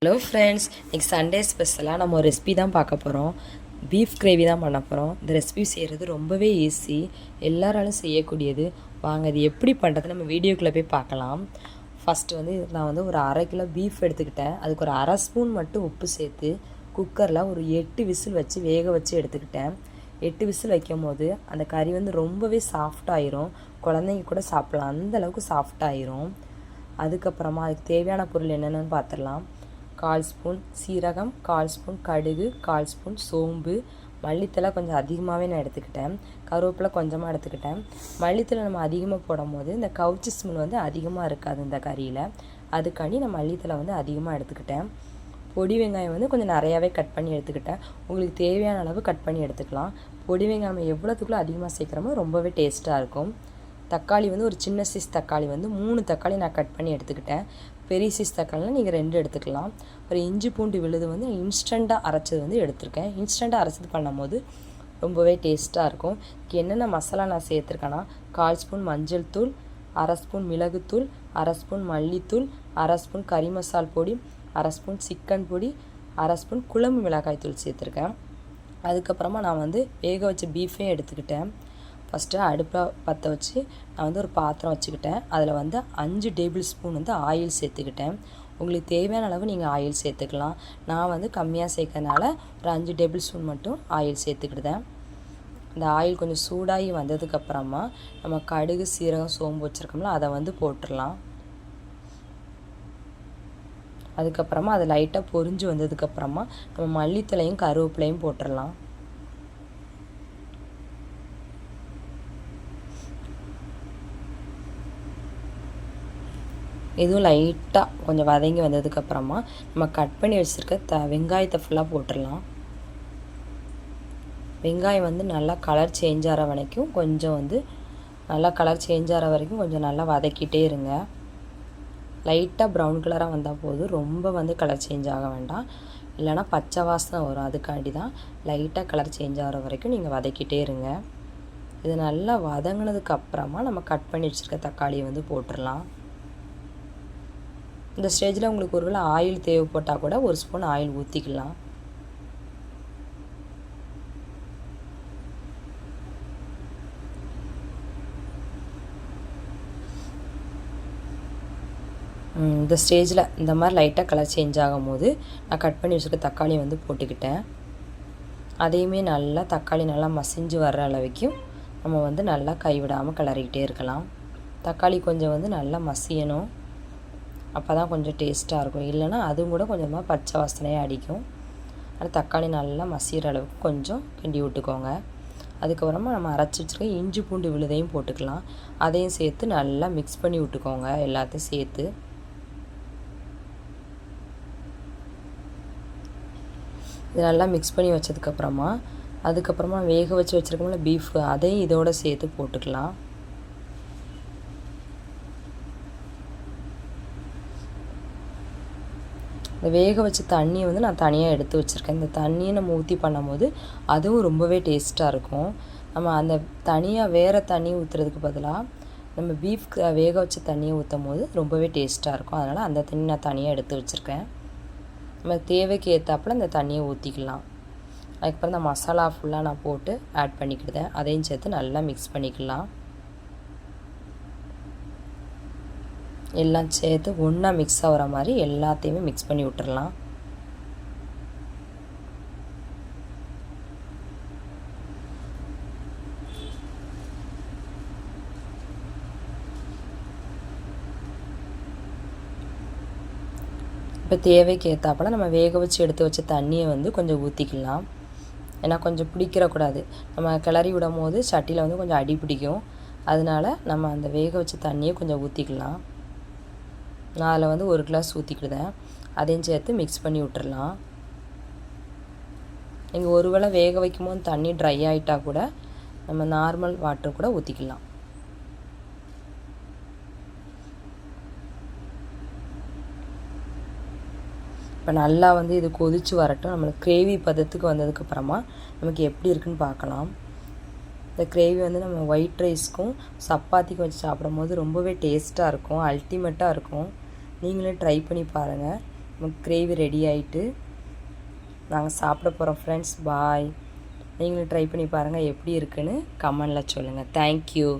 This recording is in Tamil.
ஹலோ ஃப்ரெண்ட்ஸ், இன்றைக்கி சண்டே ஸ்பெஷலாக நம்ம ஒரு ரெசிபி தான் பார்க்க போகிறோம். பீஃப் கிரேவி தான் பண்ண போகிறோம். இந்த ரெசிபி செய்கிறது ரொம்பவே ஈஸி, எல்லாராலும் செய்யக்கூடியது. வாங்க இது எப்படி பண்ணுறது நம்ம வீடியோக்குள்ளே போய் பார்க்கலாம். ஃபஸ்ட்டு நான் ஒரு 1/2 கிலோ பீஃப் எடுத்துக்கிட்டேன். அதுக்கு ஒரு 1/2 ஸ்பூன் மட்டும் உப்பு சேர்த்து குக்கரில் ஒரு 8 விசில் வச்சு வேக வச்சு எடுத்துக்கிட்டேன். 8 விசில் வைக்கும் போது அந்த கறி ரொம்பவே சாஃப்டாகிரும். குழந்தைங்க கூட சாப்பிட்லாம், அந்தளவுக்கு சாஃப்டாகிரும். அதுக்கப்புறமா அதுக்கு தேவையான பொருள் என்னென்னு பார்த்துடலாம். 1/4 ஸ்பூன் சீரகம், 1/4 ஸ்பூன் கடுகு, 1/4 ஸ்பூன் சோம்பு, மல்லித்தலை கொஞ்சம் அதிகமாகவே நான் எடுத்துக்கிட்டேன். கருவேப்பிலை கொஞ்சமாக எடுத்துக்கிட்டேன். மல்லித்தலை நம்ம அதிகமாக போடும் போது இந்த கவுச்சி ஸ்மெல் அதிகமாக இருக்காது இந்த கறியில். அதுக்காண்டி நான் மல்லித்தலை அதிகமாக எடுத்துக்கிட்டேன். பொடி வெங்காயம் கொஞ்சம் நிறையாவே கட் பண்ணி எடுத்துக்கிட்டேன். உங்களுக்கு தேவையான அளவு கட் பண்ணி எடுத்துக்கலாம். பொடி வெங்காயம் எவ்வளோத்துக்குள்ளே அதிகமாக சேர்க்குறோமோ ரொம்பவே டேஸ்ட்டாக இருக்கும். தக்காளி ஒரு சின்ன சைஸ் தக்காளி 3 தக்காளி நான் கட் பண்ணி எடுத்துக்கிட்டேன். பெரிய சைஸ் தக்காளினா நீங்கள் 2 எடுத்துக்கலாம். ஒரு இஞ்சி பூண்டு விழுது இன்ஸ்டண்ட்டாக அரைச்சது எடுத்திருக்கேன். இன்ஸ்டண்ட்டாக அரைச்சது பண்ணும்போது ரொம்பவே டேஸ்ட்டாக இருக்கும். என்னென்ன மசாலா நான் சேர்த்துருக்கேன்னா 1/4 ஸ்பூன் மஞ்சள் தூள், 1/2 ஸ்பூன் மிளகுத்தூள், 1/2 ஸ்பூன் மல்லித்தூள், 1/2 ஸ்பூன் கறி மசால் பொடி, 1/2 ஸ்பூன் சிக்கன் பொடி, 1/2 ஸ்பூன் குழம்பு மிளகாய் தூள் சேர்த்துருக்கேன். அதுக்கப்புறமா நான் வேக வச்ச பீஃபையும் எடுத்துக்கிட்டேன். ஃபஸ்ட்டு அடுப்பை பற்ற வச்சு நான் ஒரு பாத்திரம் வச்சுக்கிட்டேன். அதில் 5 டேபிள் ஸ்பூன் ஆயில் சேர்த்துக்கிட்டேன். உங்களுக்கு தேவையான அளவு நீங்கள் ஆயில் சேர்த்துக்கலாம். நான் கம்மியாக சேர்க்கறனால ஒரு 5 டேபிள் ஸ்பூன் மட்டும் ஆயில் சேர்த்துக்கிட்டேன். இந்த ஆயில் கொஞ்சம் சூடாகி வந்ததுக்கப்புறமா நம்ம கடுகு, சீரகம், சோம்பு வச்சுருக்கோம்ல அதை போட்டுடலாம். அதுக்கப்புறமா அது லைட்டாக பொரிஞ்சு வந்ததுக்கப்புறமா நம்ம மல்லித்தலையும் கருவேப்பிலையும் போட்டுடலாம். இதுவும் லைட்டாக கொஞ்சம் வதங்கி வந்ததுக்கப்புறமா நம்ம கட் பண்ணி வச்சுருக்க வெங்காயத்தை ஃபுல்லாக போட்டுடலாம். வெங்காயம் நல்லா கலர் சேஞ்ச் ஆகிற வரைக்கும் கொஞ்சம் நல்லா கலர் சேஞ்ச் ஆகிற வரைக்கும் கொஞ்சம் நல்லா வதக்கிட்டே இருங்க. லைட்டாக ப்ரௌன் கலராக வந்தால் போதும், ரொம்ப கலர் சேஞ்ச் ஆக வேண்டாம், இல்லைனா பச்சை வாசனை வரும். அதுக்காண்டி தான் லைட்டாக கலர் சேஞ்ச் ஆகிற வரைக்கும் நீங்கள் வதக்கிட்டே இருங்க. இது நல்லா வதங்கினதுக்கப்புறமா நம்ம கட் பண்ணி வச்சுருக்க தக்காளியை போட்டுடலாம். இந்த ஸ்டேஜில் உங்களுக்கு ஒருவேளை ஆயில் தேவைப்பட்டால் கூட 1 ஸ்பூன் ஆயில் ஊற்றிக்கலாம். இந்த ஸ்டேஜில் இந்த மாதிரி லைட்டாக கலர் சேஞ்ச் ஆகும் போது நான் கட் பண்ணி வச்சுருக்க தக்காளியை போட்டுக்கிட்டேன். அதையுமே நல்லா தக்காளி நல்லா மசிஞ்சு வர்ற அளவுக்கும் நம்ம நல்லா கைவிடாமல் கிளறிக்கிட்டே இருக்கலாம். தக்காளி கொஞ்சம் நல்லா மசியணும், அப்போ தான் கொஞ்சம் டேஸ்ட்டாக இருக்கும். இல்லைனா அதுவும் கூட கொஞ்சமாக பச்சை வாசனையாக அடிக்கும். ஆனால் தக்காளி நல்லா மசிகிற அளவுக்கு கொஞ்சம் கிண்டி விட்டுக்கோங்க. அதுக்கப்புறமா நம்ம அரைச்சி வச்சுருக்க இஞ்சி பூண்டு விழுதையும் போட்டுக்கலாம். அதையும் சேர்த்து நல்லா மிக்ஸ் பண்ணி விட்டுக்கோங்க எல்லாத்தையும் சேர்த்து. இது நல்லா மிக்ஸ் பண்ணி அதுக்கப்புறமா வேக வச்சு வச்சுருக்கோம்ல பீஃப், அதையும் இதோடு சேர்த்து போட்டுக்கலாம். இந்த வேக வச்ச தண்ணியை நான் தனியாக எடுத்து வச்சுருக்கேன். இந்த தண்ணியை நம்ம ஊற்றி பண்ணும்போது அதுவும் ரொம்பவே டேஸ்ட்டாக இருக்கும். நம்ம அந்த தனியாக வேறு தண்ணி ஊற்றுறதுக்கு பதிலாக நம்ம பீஃப் வேக வச்ச தண்ணியை ஊற்றும் போது ரொம்பவே டேஸ்ட்டாக இருக்கும். அதனால் அந்த தண்ணி நான் தனியாக எடுத்து வச்சுருக்கேன். நம்ம தேவைக்கு ஏற்றாப்புல இந்த தண்ணியை ஊற்றிக்கலாம். அதுக்கப்புறம் இந்த மசாலா ஃபுல்லாக நான் போட்டு ஆட் பண்ணிக்கிட்டேன். அதையும் சேர்த்து நல்லா மிக்ஸ் பண்ணிக்கலாம். எல்லாம் சேர்த்து ஒன்றா மிக்ஸ் ஆகிற மாதிரி எல்லாத்தையுமே மிக்ஸ் பண்ணி விட்டுறலாம். இப்போ தேவைக்கு ஏற்றாப்புல நம்ம வேக வச்சு எடுத்து வச்ச தண்ணியை கொஞ்சம் ஊற்றிக்கலாம். ஏன்னா கொஞ்சம் பிடிக்கிறக்கூடாது, நம்ம கிளறி விடும் போது சட்டியில் கொஞ்சம் அடி பிடிக்கும். அதனால் நம்ம அந்த வேக வச்ச தண்ணியை கொஞ்சம் ஊற்றிக்கலாம். நான் அதில் 1 கிளாஸ் ஊற்றிக்கிடுதேன். அதையும் சேர்த்து மிக்ஸ் பண்ணி விட்டுறலாம். நீங்கள் ஒருவேளை வேக வைக்கும் போது தண்ணி ட்ரை ஆகிட்டால் கூட நம்ம நார்மல் வாட்டர் கூட ஊற்றிக்கலாம். இப்போ நல்லா இது கொதித்து வரட்டும். நம்மளுக்கு கிரேவி பதத்துக்கு வந்ததுக்கப்புறமா நமக்கு எப்படி இருக்குன்னு பார்க்கலாம். இந்த கிரேவி நம்ம ஒயிட் ரைஸ்க்கும் சப்பாத்திக்கும் வச்சு சாப்பிடும் போது ரொம்பவே டேஸ்ட்டாக இருக்கும், அல்டிமேட்டாக இருக்கும். நீங்களே ட்ரை பண்ணி பாருங்கள். கிரேவி ரெடி ஆகிட்டு நாங்கள் சாப்பிட போகிறோம் ஃப்ரெண்ட்ஸ். பாய். நீங்களும் ட்ரை பண்ணி பாருங்கள் எப்படி இருக்குன்னு கமெண்டில் சொல்லுங்கள். தேங்க்யூ.